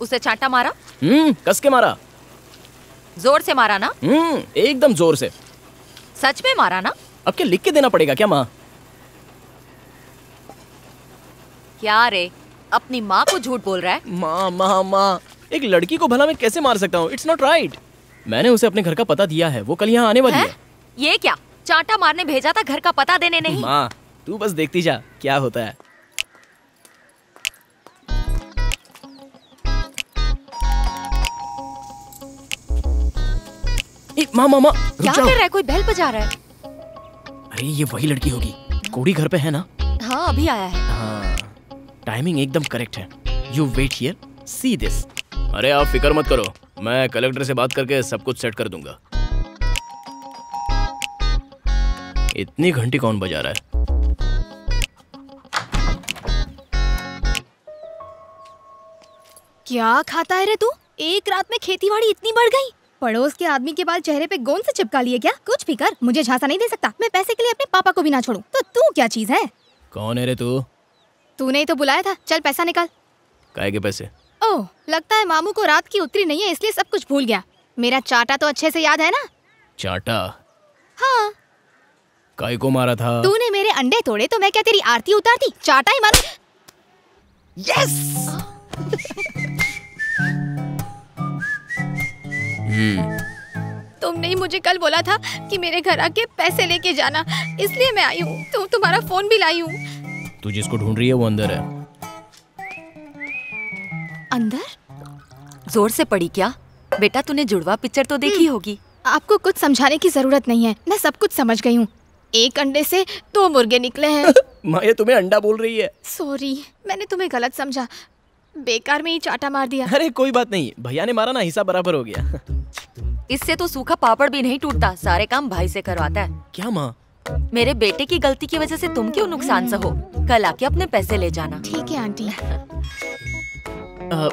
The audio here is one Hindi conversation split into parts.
उसे चांटा मारा? कस के मारा। जोर से मारा ना? एकदम जोर से। सच में मारा ना? अब क्या लिख के देना पड़ेगा क्या माँ? क्या रे, अपनी माँ को झूठ बोल रहा है? माँ माँ माँ, एक लड़की को भला मैं कैसे मार सकता हूँ? It's not right. मैंने उसे अपने घर का पता दिया है, वो कल यहाँ आने वाली है। ये क्या, चांटा मारने भेजा था, घर का पता देने नहीं? माँ तू बस देखती जा क्या होता है। माँ माँ माँ क्या कर रहा है? कोई बेल बजा रहा है। अरे ये वही लड़की होगी, कोड़ी घर पे है ना? हाँ अभी आया है। हाँ टाइमिंग एकदम करेक्ट है। You wait here, see this. अरे आप फिक्र मत करो, मैं कलेक्टर से बात करके सब कुछ सेट कर दूंगा। इतनी घंटी कौन बजा रहा है? क्या खाता है रे तू? एक रात में खेतीबाड़ी इतनी बढ़ गई? पड़ोस के आदमी के बाल चेहरे पे गोंद से चिपका लिए क्या? कुछ भी कर, मुझे झांसा नहीं दे सकता। मैं पैसे के लिए अपने पापा को भी ना छोड़ूं। तो तू क्या चीज है? कौन है रे तू? तूने ही तो बुलाया था। चल पैसा निकाल। काहे के पैसे? ओह, लगता है मामू को रात की उतरी नहीं है, इसलिए सब कुछ भूल गया। मेरा चाटा तो अच्छे से याद है ना? चाटा? हाँ। काहे को मारा था? तूने मेरे अंडे तोड़े तो मैं क्या तेरी आरती उतारती? चाटा ही मारू। यस। तुमने ही मुझे कल बोला था कि मेरे घर आके पैसे लेके जाना, इसलिए मैं आई हूँ। तुम्हारा फोन भी लाई हूँ। तू जिसको ढूंढ रही है वो अंदर है। अंदर? जोर से पड़ी क्या? बेटा तूने जुड़वा पिक्चर तो देखी होगी। आपको कुछ समझाने की जरूरत नहीं है, मैं सब कुछ समझ गई हूँ। एक अंडे से 2 मुर्गे निकले हैं। माँ ये तुम्हें अंडा बोल रही है। सॉरी, मैंने तुम्हें गलत समझा, बेकार में ही चाटा मार दिया। अरे कोई बात नहीं, भैया ने मारा ना, हिसाब बराबर हो गया। इससे तो सूखा पापड़ भी नहीं टूटता, सारे काम भाई से करवाता है। क्या माँ? मेरे बेटे की गलती की वजह से तुम क्यों नुकसान सहो? कल आके अपने पैसे ले जाना। ठीक है आंटी।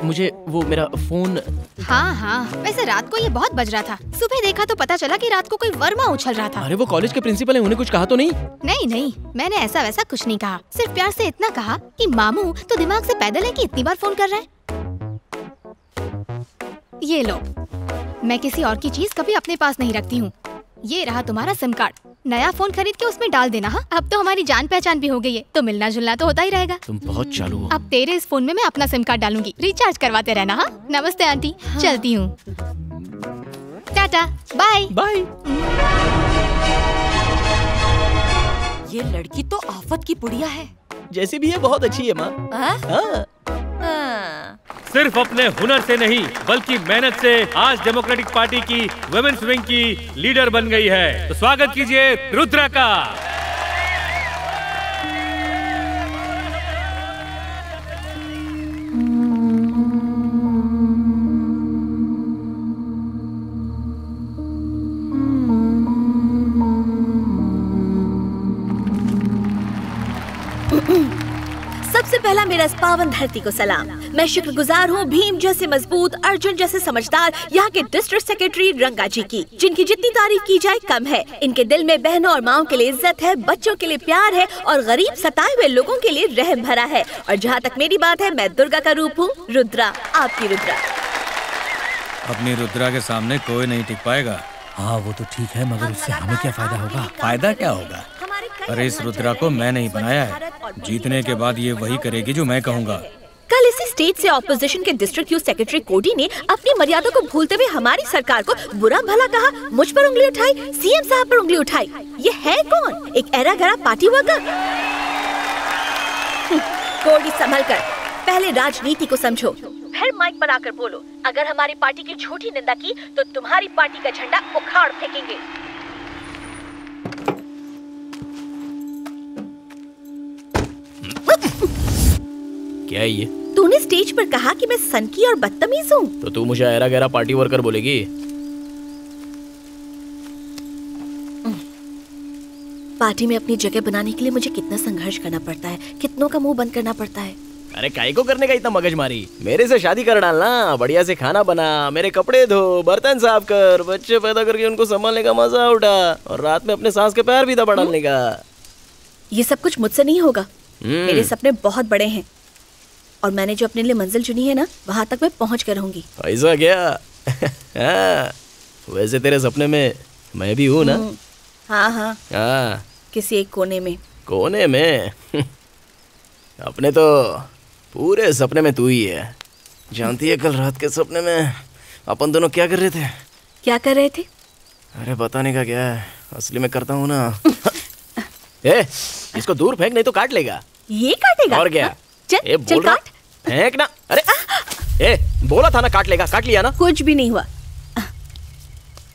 मुझे वो मेरा फोन। हाँ, वैसे रात को ये बहुत बज रहा था। सुबह देखा तो पता चला कि रात को कोई वर्मा उछल रहा था। अरे वो कॉलेज के प्रिंसिपल हैं, उन्हें कुछ कहा तो नहीं? नहीं, मैंने ऐसा वैसा कुछ नहीं कहा। सिर्फ प्यार से इतना कहा कि मामू तो दिमाग से पैदल है कि इतनी बार फोन कर रहा है। ये लो, मैं किसी और की चीज कभी अपने पास नहीं रखती हूँ। ये रहा तुम्हारा सिम कार्ड, नया फोन खरीद के उसमें डाल देना। हाँ, अब तो हमारी जान पहचान भी हो गई है, तो मिलना जुलना तो होता ही रहेगा। तुम बहुत चालू हो। अब तेरे इस फोन में मैं अपना सिम कार्ड डालूंगी, रिचार्ज करवाते रहना। हाँ, नमस्ते आंटी। हाँ। चलती हूँ, टाटा बाय बाय। ये लड़की तो आफत की पुड़िया है। जैसी भी है बहुत अच्छी है माँ। हाँ। सिर्फ अपने हुनर से नहीं बल्कि मेहनत से आज डेमोक्रेटिक पार्टी की वुमेन्स विंग की लीडर बन गई है। तो स्वागत कीजिए रुद्रा का। सबसे पहला मेरा इस पावन धरती को सलाम। मैं शुक्रगुजार हूँ भीम जैसे मजबूत, अर्जुन जैसे समझदार यहाँ के डिस्ट्रिक्ट सेक्रेटरी रंगा जी की, जिनकी जितनी तारीफ की जाए कम है। इनके दिल में बहनों और माओं के लिए इज्जत है, बच्चों के लिए प्यार है और गरीब सताए हुए लोगों के लिए रहम भरा है। और जहाँ तक मेरी बात है, मैं दुर्गा का रूप हूँ, रुद्रा, आपकी रुद्रा। अपनी रुद्रा के सामने कोई नहीं टिक पाएगा। हाँ वो तो ठीक है, मगर उससे हमें क्या फायदा होगा? फायदा क्या होगा? अरे इस रुद्रा को मैंने ही बनाया है, जीतने के बाद ये वही करेगी जो मैं कहूँगा। कल इसी स्टेट से ऑपोजिशन के डिस्ट्रिक्ट यूथ सेक्रेटरी कोडी ने अपनी मर्यादा को भूलते हुए हमारी सरकार को बुरा भला कहा, मुझ पर उंगली उठाई, सीएम साहब पर उंगली उठाई। ये है कौन? एक एरा गरा पार्टी वर्कर। कोडी संभल कर, पहले राजनीति को समझो, फिर माइक पर आकर बोलो। अगर हमारी पार्टी की झूठी निंदा की तो तुम्हारी पार्टी का झंडा उखाड़ फेंकेंगे। क्या है ये? तूने स्टेज पर कहा कि मैं सनकी और बदतमीज हूँ, तो तू मुझे एरा गहरा पार्टी वर्कर बोलेगी? पार्टी में अपनी जगह बनाने के लिए मुझे कितना संघर्ष करना पड़ता है, कितनों का मुंह बंद करना पड़ता है। अरे काहे को करने का इतना मगजमारी? मेरे से शादी कर डालना, बढ़िया से खाना बना, मेरे कपड़े धो, बर्तन साफ कर, बच्चे पैदा करके उनको संभालने का मजा उठा और रात में अपने सास के पैर भी दबा डालने का। ये सब कुछ मुझसे नहीं होगा। मेरे सपने बहुत बड़े हैं और मैंने जो अपने लिए मंजिल चुनी है ना, वहाँ तक मैं पहुँच कर रहूंगी। ऐसा क्या? हाँ, वैसे तेरे सपने में मैं भी हूँ ना? हाँ हाँ, हाँ, किसी एक कोने में। कोने में? अपने तो पूरे सपने में तू ही है। जानती है कल रात के सपने में अपन दोनों क्या कर रहे थे? क्या कर रहे थे? अरे बताने का क्या है, असली में करता हूँ ना। ए, इसको दूर फेंक नहीं तो काट लेगा। ये काटेगा? और क्या? चल चल काट। फेंक ना। अरे ए, बोला था ना काट लेगा, काट लिया ना। कुछ भी नहीं हुआ।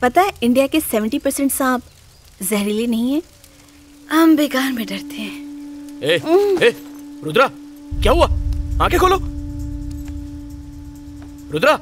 पता है इंडिया के 70% सांप जहरीले नहीं है, हम बेकार में डरते हैं। ए, रुद्रा क्या हुआ? आंखें खोलो रुद्रा।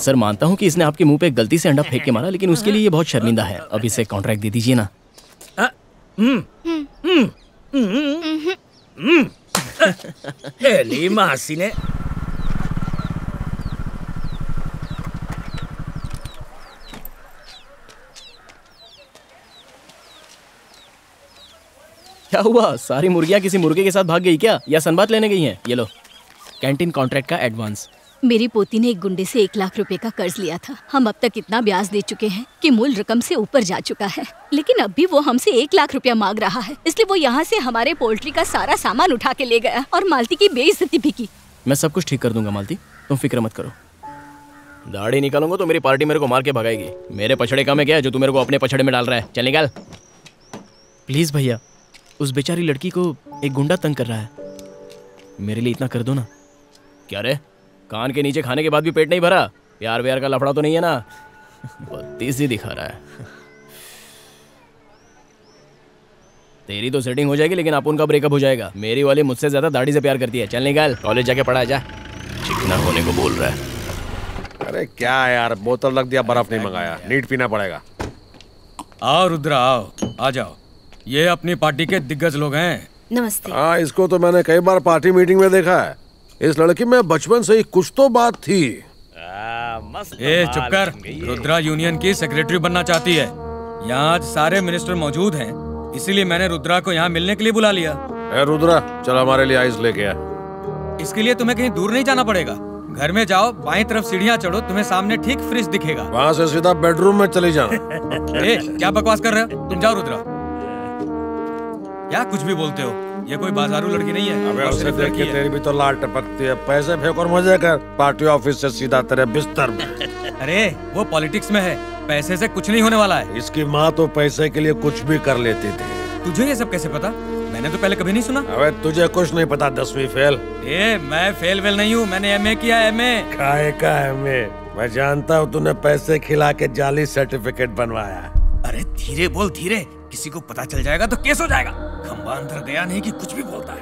सर मानता हूँ कि इसने आपके मुंह पे गलती से अंडा फेंक के मारा, लेकिन उसके लिए ये बहुत शर्मिंदा है। अब इसे कॉन्ट्रैक्ट दे दीजिए ना। मासी ने क्या हुआ? सारी मुर्गियाँ किसी मुर्गे के साथ भाग गई क्या, या संबाद लेने गई हैं? ये लो कैंटीन कॉन्ट्रैक्ट का एडवांस। मेरी पोती ने एक गुंडे से 1 लाख रुपए का कर्ज लिया था। हम अब तक इतना ब्याज दे चुके हैं कि मूल रकम से ऊपर जा चुका है, लेकिन अब भी वो हमसे 1 लाख रुपया मांग रहा है। इसलिए वो यहाँ से हमारे पोल्ट्री का सारा सामान उठा के ले गया और मालती की बेइज्जती भी की। मैं सब कुछ ठीक कर दूंगा मालती, तुम फिक्र मत करो। दाढ़ी निकालूंगा तो मेरी पार्टी मेरे को मार के भगाएगी। मेरे पछड़े का में क्या है जो तू मेरे को अपने पछड़े में डाल रहा है? चल निकाल। प्लीज भैया, उस बेचारी लड़की को एक गुंडा तंग कर रहा है, मेरे लिए इतना कर दो ना। क्या रे, कान के नीचे खाने के बाद भी पेट नहीं भरा? प्यार व्यार का लफड़ा तो नहीं है ना? बत्तीस ही दिखा रहा है। तेरी तो सेटिंग हो जाएगी, लेकिन अपन का ब्रेकअप हो जाएगा। मेरी वाली मुझसे ज्यादा दाढ़ी से प्यार करती है। चल निकाल, कॉलेज जाके पढ़ा जा। चिकना होने को बोल रहा है। अरे क्या यार, बोतल रख दिया, बर्फ नहीं मंगाया, नीट पीना पड़ेगा। आओ रुद्रा आओ, आ जाओ। ये अपनी पार्टी के दिग्गज लोग हैं। नमस्ते। हाँ, इसको तो मैंने कई बार पार्टी मीटिंग में देखा है। इस लड़की में बचपन से ही कुछ तो बात थी। ए चुप कर, रुद्रा यूनियन की सेक्रेटरी बनना चाहती है। यहाँ आज सारे मिनिस्टर मौजूद हैं, इसीलिए मैंने रुद्रा को यहाँ मिलने के लिए बुला लिया। ए रुद्रा, चल हमारे लिए आइस लेके आ। इसके लिए तुम्हें कहीं दूर नहीं जाना पड़ेगा। घर में जाओ, बाईं तरफ सीढ़ियाँ चढ़ो, तुम्हें सामने ठीक फ्रिज दिखेगा। वहाँ से सीधा बेडरूम में चली जाना। ए क्या बकवास कर रहे हो? तुम जाओ रुद्रा। क्या कुछ भी बोलते हो? ये कोई बाजारू लड़की नहीं है। अबे उसे देख के तेरी भी तो लाल टपकती है। पैसे फेंक और मजे कर, पार्टी ऑफिस से सीधा तेरे बिस्तर में। अरे वो पॉलिटिक्स में है, पैसे से कुछ नहीं होने वाला है। इसकी माँ तो पैसे के लिए कुछ भी कर लेती थी। तुझे ये सब कैसे पता? मैंने तो पहले कभी नहीं सुना। अबे तुझे कुछ नहीं पता, 10वीं फेल। ए मैं फेल वेल नहीं हूँ, मैंने एमए किया। एमए काय का एमए? मैं जानता हूँ तूने पैसे खिला के जाली सर्टिफिकेट बनवाया। अरे धीरे बोल, धीरे, किसी को पता चल जाएगा तो केस हो जाएगा। खंबा अंदर गया नहीं कि कुछ भी बोलता है।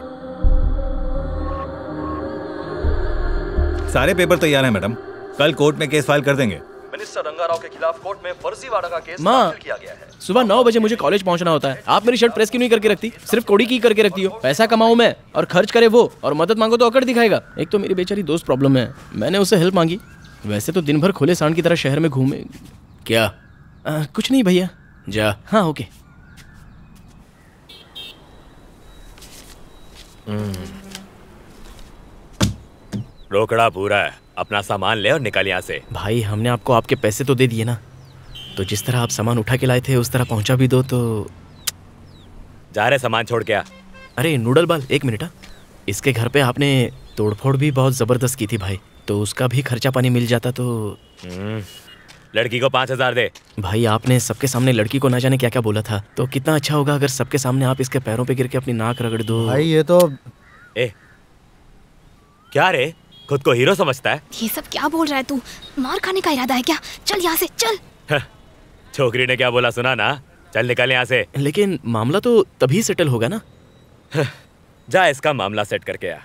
सारे पेपर तैयार हैं मैडम, कल कोर्ट में केस फाइल कर देंगे। मिनिस्टर रंगाराव के खिलाफ कोर्ट में फर्जीवाड़ा का केस माँ, दाखिल किया गया है। सुबह 9 बजे मुझे कॉलेज पहुंचना होता है। आप मेरी शर्ट प्रेस क्यों नहीं करके रखती? सिर्फ कोड़ी की करके रखती हो। पैसा कमाऊं मैं और खर्च करे वो, और मदद मांगो तो अकड़ दिखाएगा। एक तो मेरी बेचारी दोस्त प्रॉब्लम है, मैंने उससे हेल्प मांगी। वैसे तो दिन भर खुले सांड की तरह शहर में घूमे। क्या? कुछ नहीं भैया, जा। हाँ ओके। रोकड़ा पूरा है, अपना सामान ले और निकल यहाँ से। भाई हमने आपको आपके पैसे तो दे दिए ना, तो जिस तरह आप सामान उठा के लाए थे उस तरह पहुंचा भी दो तो। जा रहे सामान छोड़ के आ। अरे नूडल बाल, 1 मिनट। इसके घर पे आपने तोड़फोड़ भी बहुत जबरदस्त की थी भाई, तो उसका भी खर्चा पानी मिल जाता तो। लड़की को 5,000 दे। भाई आपने सबके सामने लड़की को ना जाने क्या क्या बोला था, तो कितना अच्छा होगा अगर सबके सामने आप इसके पैरों पे गिर के अपनी नाक रगड़ दो। भाई ये तो क्या रे, खुद को हीरो समझता है? ये सब क्या बोल रहा है तू? मार खाने का इरादा है क्या? चल यहाँ से चल। छोकरी ने क्या बोला सुना ना? चल निकल यहाँ से। लेकिन मामला तो तभी सेटल होगा ना। जा इसका मामला सेट करके आ।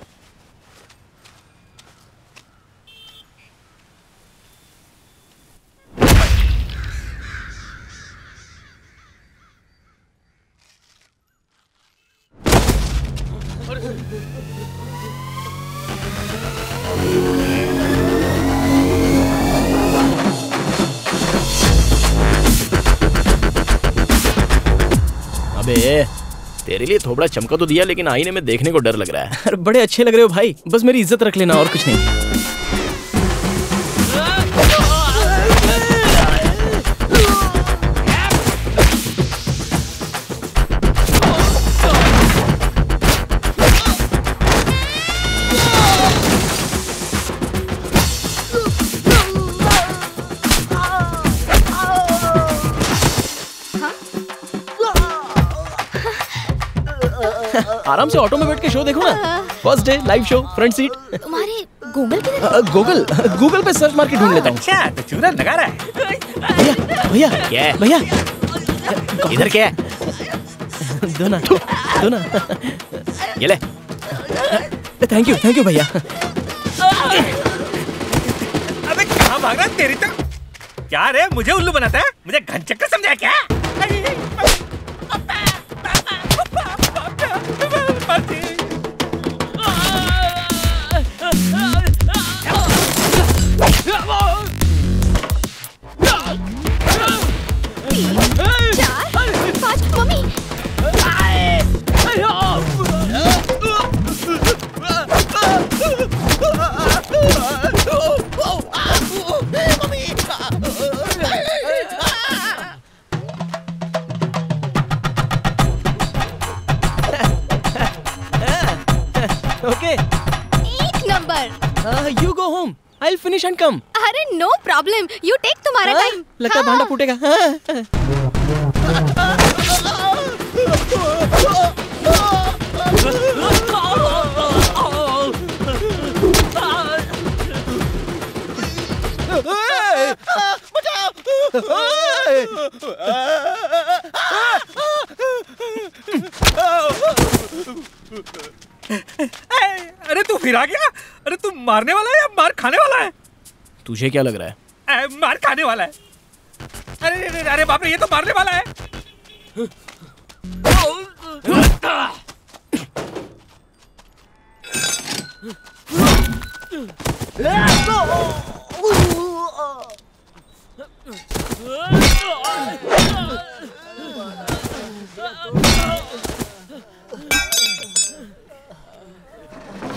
अबे तेरे लिए थोड़ा चमका तो दिया, लेकिन आईने में देखने को डर लग रहा है। अरे बड़े अच्छे लग रहे हो भाई, बस मेरी इज्जत रख लेना और कुछ नहीं। आराम से ऑटो में बैठ के शो देखो ना। First day live show, front seat. तुम्हारे गूगल गूगल पे सर्च मार के ढूंढ लेता हूँ। अच्छा तो चूरा लगा रहा है। भैया क्या है? भैया इधर क्या है? दो ना ये ले। थैंक यू भैया। अबे कहाँ भाग रहा है तेरी तो? क्या रे मुझे उल्लू बनाता है? मुझे घनचक्कर समझा क्या? Okay. एक number. You go home. I'll finish and come. अरे नो प्रॉब्लम, यू टेक तुम्हारा टाइम। लगता है भांडा फूटेगा। अरे तू फिर आ गया? अरे तू मारने वाला है या मार खाने वाला है? तुझे क्या लग रहा है? मार खाने वाला है। अरे बाप रे, ये तो मारने वाला है।